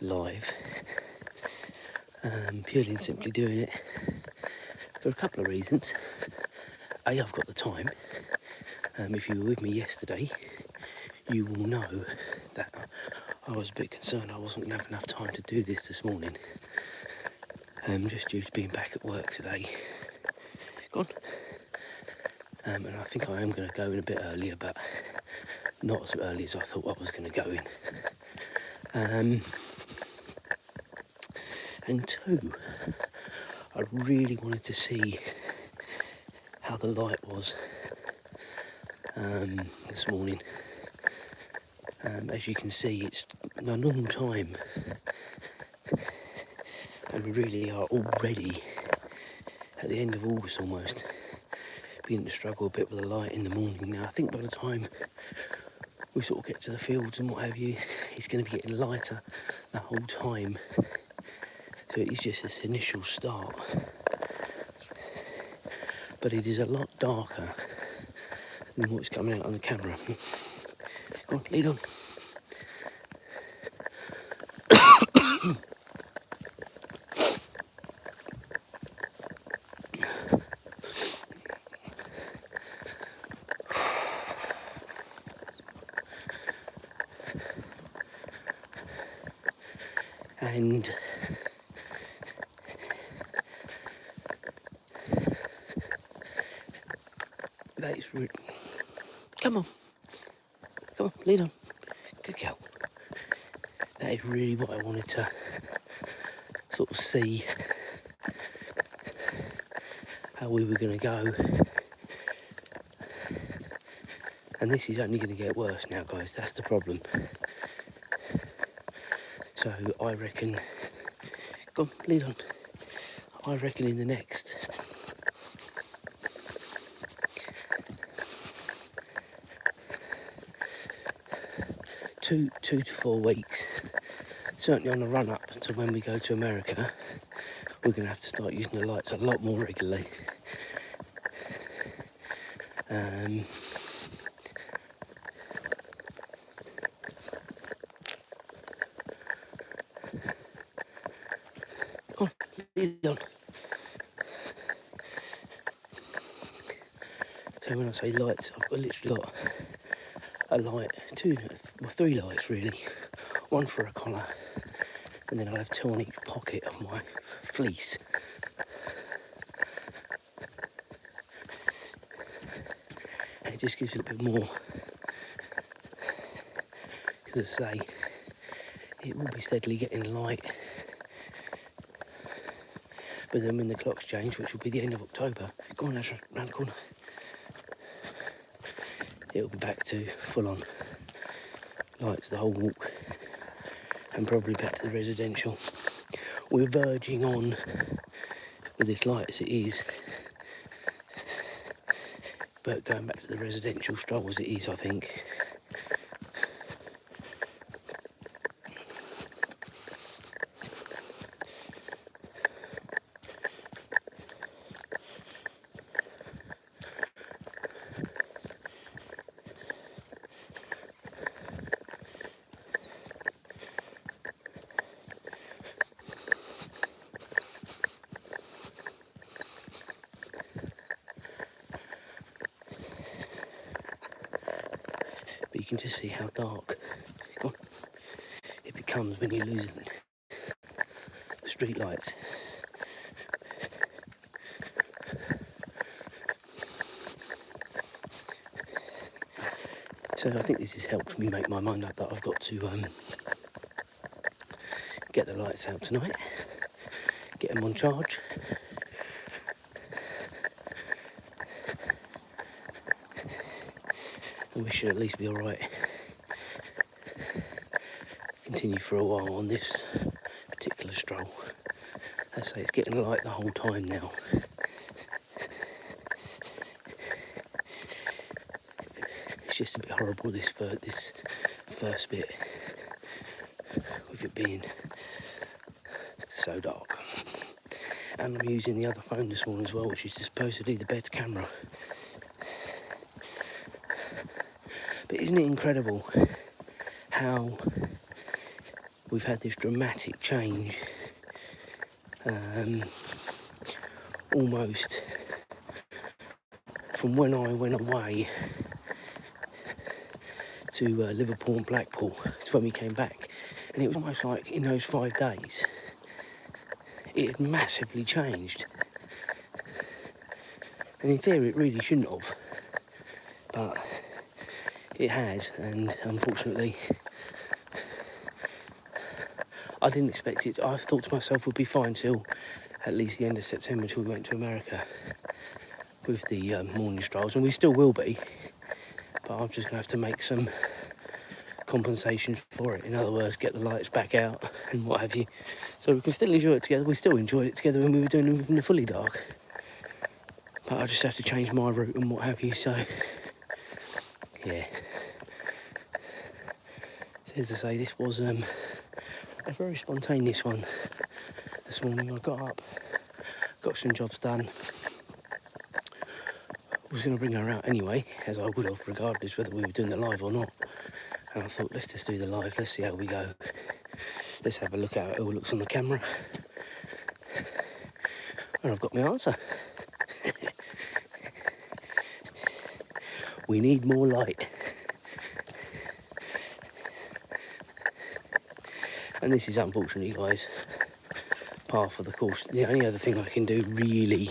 live. Purely and simply doing it for a couple of reasons. A, I've got the time. If you were with me yesterday, you will know that I was a bit concerned I wasn't going to have enough time to do this morning. Just due to being back at work today. Go on. And I think I am going to go in a bit earlier, but not as early as I thought I was going to go in. And two, I really wanted to see how the light was this morning. As you can see, it's my normal time, and we really are already at the end of August almost, beginning to struggle a bit with the light in the morning now. I think by the time we sort of get to the fields and what have you, it's going to be getting lighter the whole time. So it is just this initial start, but it is a lot darker than what's coming out on the camera. Go on, lead on. And that is really... Come on, lead on. Good girl. That is really what I wanted to sort of see, how we were going to go. And this is only going to get worse now, guys. That's the problem. So I reckon... Go on, lead on. I reckon in the next... 2 to 4 weeks, certainly on the run up to when we go to America, we're going to have to start using the lights a lot more regularly. Come on, lead on. So when I say lights, I've literally got a light, 3 lights really, one for a collar, and then I'll have 2 on each pocket of my fleece. And it just gives it a bit more, because as I say, it will be steadily getting light. But then when the clocks change, which will be the end of October, go on Azra, round the corner, it'll be back to full-on lights the whole walk, and probably back to the residential. We're verging on with this light as it is, but going back to the residential stroll as it is, I think. But you can just see how dark it becomes when you lose the street lights. So I think this has helped me make my mind up that I've got to get the lights out tonight, get them on charge. And we should at least be alright. Continue for a while on this particular stroll. As I say, it's getting light the whole time now. It's just a bit horrible this first bit, with it being so dark. And I'm using the other phone this morning as well, which is supposedly the bed's camera. But isn't it incredible how we've had this dramatic change, almost from when I went away to Liverpool and Blackpool to when we came back, and it was almost like in those 5 days it had massively changed, and in theory it really shouldn't have, but it has. And unfortunately I didn't expect it. I thought to myself we'd be fine till at least the end of September, till we went to America with the morning strolls, and we still will be, but I'm just going to have to make some compensations for it. In other words, get the lights back out and what have you, so we can still enjoy it together. We still enjoyed it together when we were doing it in the fully dark, but I just have to change my route and what have you. So yeah, as I say, this was a very spontaneous one this morning. I got up, got some jobs done. I was going to bring her out anyway, as I would have, regardless whether we were doing the live or not. And I thought, let's just do the live, let's see how we go. Let's have a look at how it all looks on the camera. And I've got my answer. We need more light. And this is, unfortunately, guys, par for the course. The only other thing I can do, really,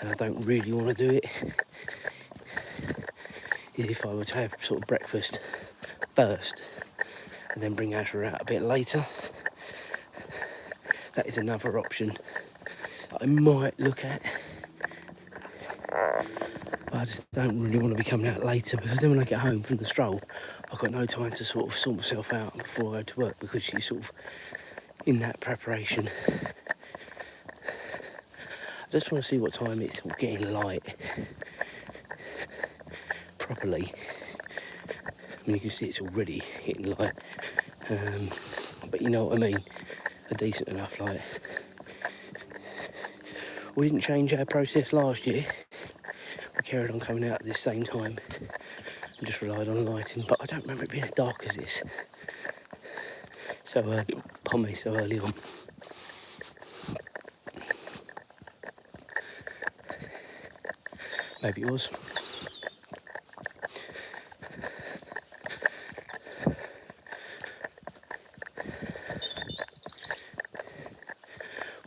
and I don't really want to do it, is if I were to have sort of breakfast first and then bring Azra out a bit later. That is another option that I might look at, but I just don't really want to be coming out later, because then when I get home from the stroll I've got no time to sort of sort myself out before I go to work, because she's sort of in that preparation. I just want to see what time it's all getting light properly. I mean, you can see it's already getting light, but you know what I mean, a decent enough light. We didn't change our process last year. We carried on coming out at the same time and just relied on lighting, but I don't remember it being as dark as this so early, so early on. Maybe it was.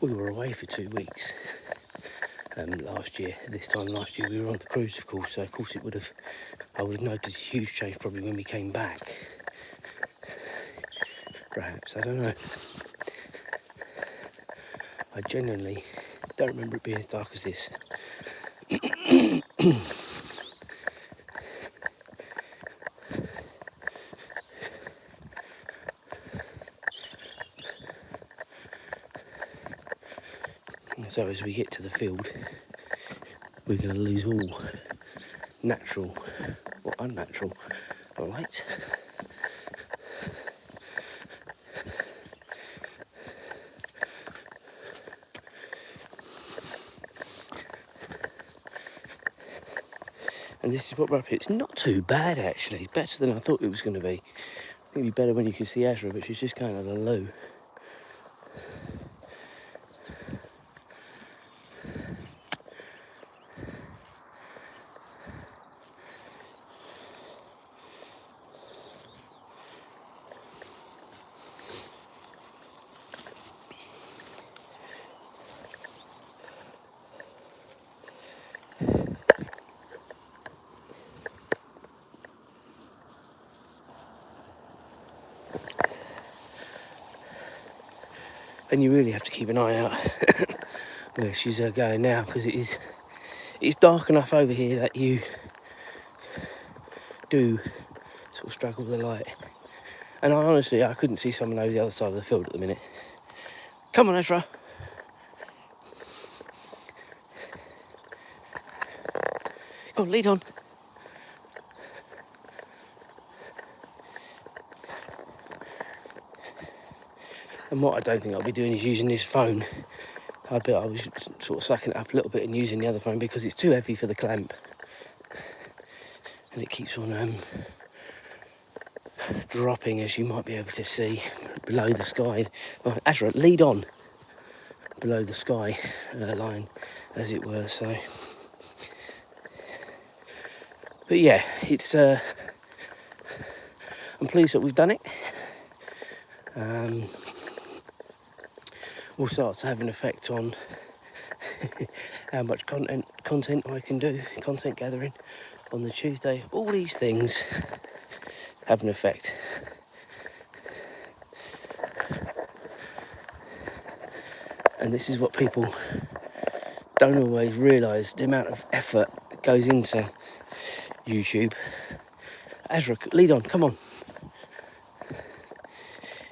We were away for 2 weeks last year. This time last year we were on the cruise, of course, so of course I would have noticed a huge change probably when we came back. Perhaps, I don't know. I genuinely don't remember it being as dark as this. So as we get to the field, we're going to lose all natural or unnatural light. And this is what we're up here. It's not too bad, actually. Better than I thought it was going to be. Maybe better when you can see Azra, but she's just going at a loo. And you really have to keep an eye out where she's going now, because it's dark enough over here that you do sort of struggle with the light. And I couldn't see someone over the other side of the field at the minute. Come on, Azra. Go on, lead on. And what I don't think I'll be doing is using this phone. I was sort of sucking it up a little bit and using the other phone, because it's too heavy for the clamp. And it keeps on dropping, as you might be able to see. below the sky. Well, Azra, lead on below the sky line, as it were. So, but yeah, it's. I'm pleased that we've done it. Will start to have an effect on how much content I can do, content gathering on the Tuesday. All these things have an effect. And this is what people don't always realise, the amount of effort goes into YouTube. Azra, lead on, come on.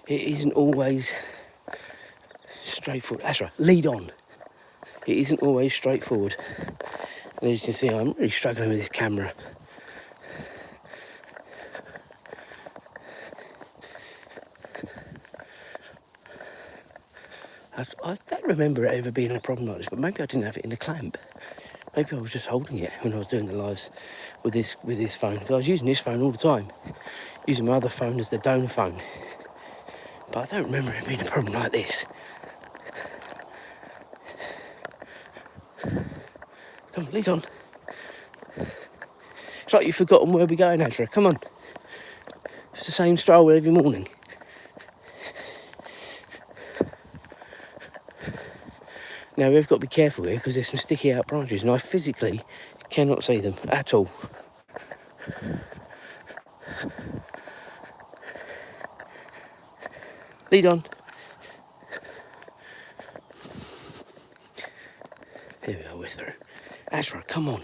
It isn't always straightforward. Azra, lead on. It isn't always straightforward. And as you can see, I'm really struggling with this camera. I don't remember it ever being a problem like this, but maybe I didn't have it in the clamp. Maybe I was just holding it when I was doing the lives with this phone. Because I was using this phone all the time, using my other phone as the donor phone. But I don't remember it being a problem like this. Come on, lead on. It's like you've forgotten where we're going, Azra. Come on. It's the same stroll every morning. Now we've got to be careful here because there's some sticky out branches and I physically cannot see them at all. Lead on. Here we are, we're through. Azra, come on.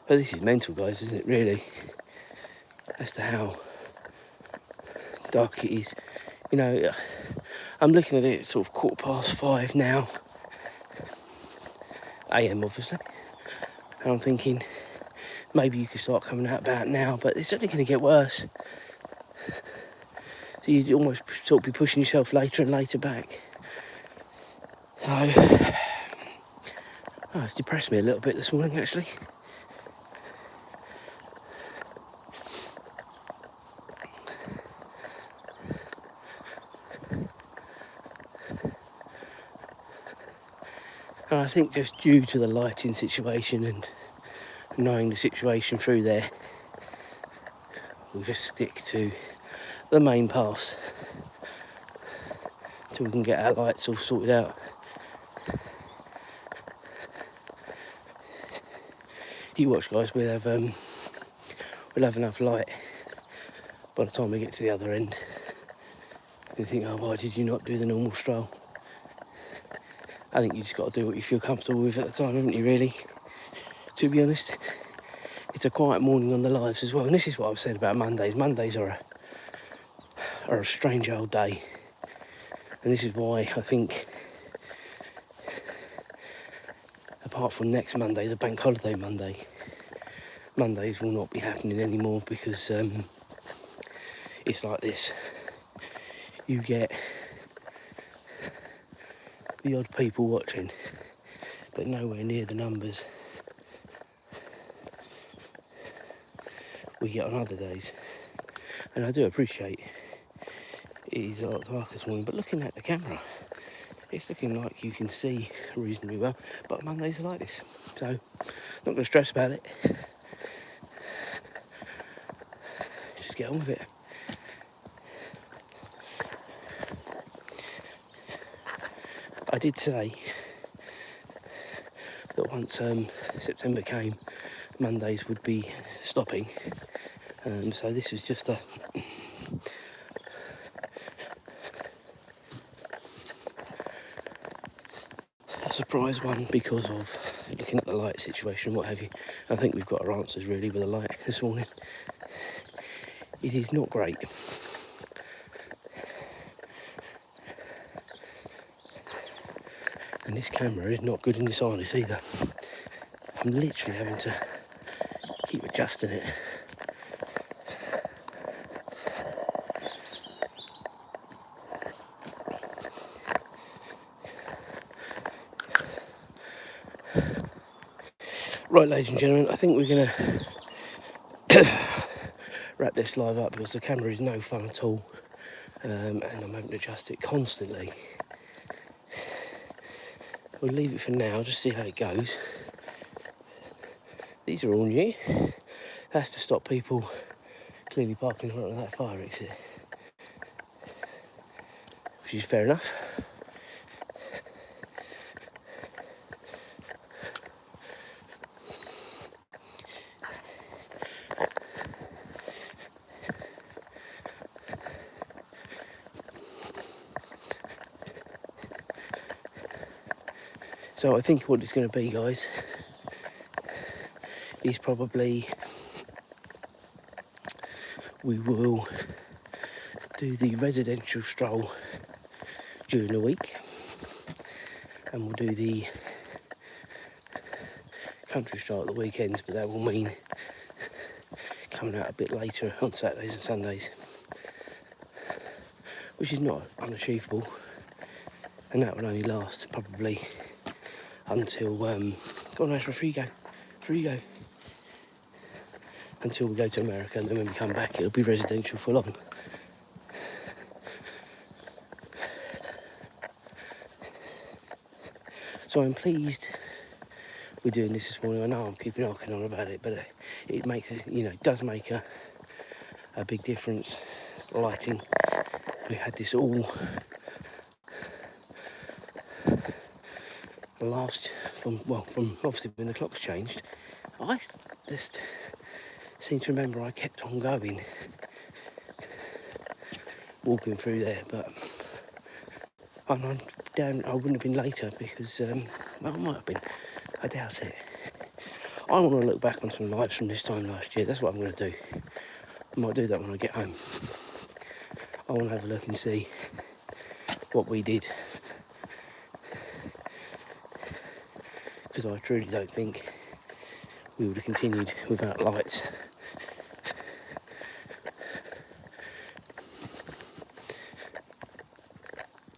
Well, this is mental, guys, isn't it, really? As to how dark it is. You know, I'm looking at it sort of 5:15 now. AM, obviously. And I'm thinking, maybe you could start coming out about now, but it's only going to get worse. So you almost sort of be pushing yourself later and later back. So, it's depressed me a little bit this morning, actually. And I think just due to the lighting situation and knowing the situation through there, we'll just stick to the main paths until we can get our lights all sorted out. You watch, guys, we'll have enough light by the time we get to the other end. You think, oh, why did you not do the normal stroll? I think you just got to do what you feel comfortable with at the time, haven't you, really? To be honest, it's a quiet morning on the lives as well. And this is what I've said about Mondays. Mondays are a strange old day. And this is why I think, apart from next Monday, the bank holiday Monday, Mondays will not be happening anymore because it's like this. You get the odd people watching, but nowhere near the numbers we get on other days. And I do appreciate it is a lot darker this morning, but looking at the camera, it's looking like you can see reasonably well. But Mondays are like this, so not going to stress about it. Just get on with it. I did say that once September came, Mondays would be stopping. So this was just a surprise one because of looking at the light situation, what have you. I think we've got our answers really with the light this morning. It is not great. And this camera is not good in this harness either. I'm literally having to keep adjusting it. Right, ladies and gentlemen, I think we're going to wrap this live up because the camera is no fun at all, and I'm having to adjust it constantly. We'll leave it for now, just see how it goes. These are all new. That's to stop people clearly parking in front of that fire exit, which is fair enough. So I think what it's going to be, guys, is probably we will do the residential stroll during the week, and we'll do the country stroll at the weekends, but that will mean coming out a bit later on Saturdays and Sundays, which is not unachievable, and that will only last probably until go on, Azra, free go, until we go to America, and then when we come back it'll be residential full on. So I'm pleased we're doing this morning. I know I'm keeping knocking on about it, but it makes it does make a big difference. Lighting, we had this all from obviously when the clock's changed. I just seem to remember I kept on going, walking through there, but I'm damn, I wouldn't have been later because well, I might have been. I doubt it. I want to look back on some lights from this time last year. That's what I'm going to do. I might do that when I get home. I want to have a look and see what we did, because I truly don't think we would have continued without lights.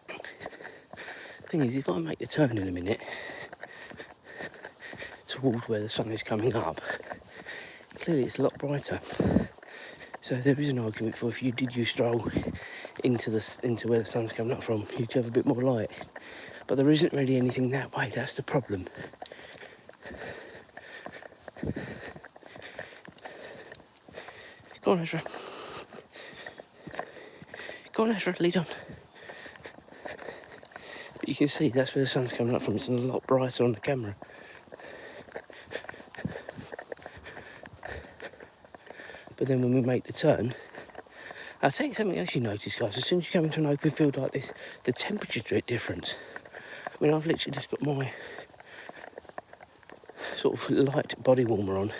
The thing is, if I make the turn in a minute towards where the sun is coming up, clearly it's a lot brighter. So there is an argument for if you did your stroll into where the sun's coming up from, you'd have a bit more light. But there isn't really anything that way. That's the problem. Go on, Azra. Go on, Azra, lead on. But you can see that's where the sun's coming up from. It's a lot brighter on the camera. But then when we make the turn, I'll tell you something else you notice, guys. As soon as you come into an open field like this, the temperature's different. I mean, I've literally just got my sort of light body warmer on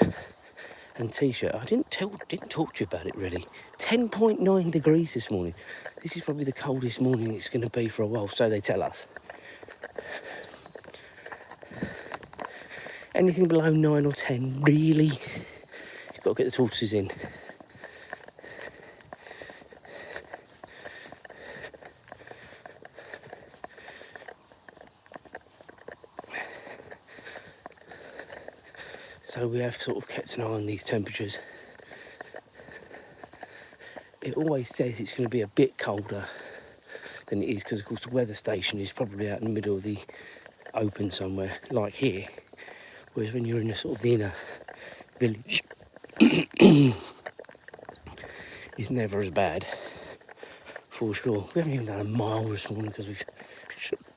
and t-shirt. I didn't talk to you about it really. 10.9 degrees this morning. This is probably the coldest morning it's going to be for a while, so they tell us. Anything below 9 or 10, really, you've got to get the tortoises in. So we have sort of kept an eye on these temperatures. It always says it's going to be a bit colder than it is, because of course the weather station is probably out in the middle of the open somewhere, like here. Whereas when you're in the sort of the inner village, it's never as bad, for sure. We haven't even done a mile this morning because we've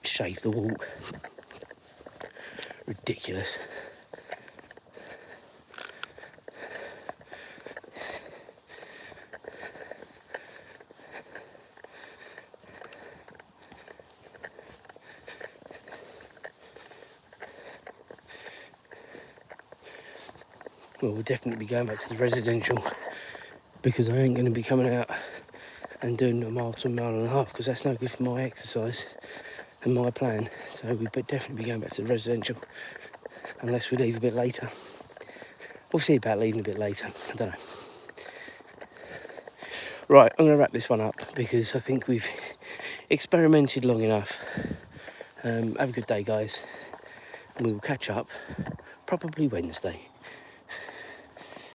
shaved the walk. Ridiculous. Well, we'll definitely be going back to the residential, because I ain't going to be coming out and doing a mile to a mile and a half, because that's no good for my exercise and my plan. So we'd definitely be going back to the residential, unless we leave a bit later. We'll see about leaving a bit later, I don't know. Right, I'm going to wrap this one up, because I think we've experimented long enough. Have a good day, guys, and we will catch up probably Wednesday.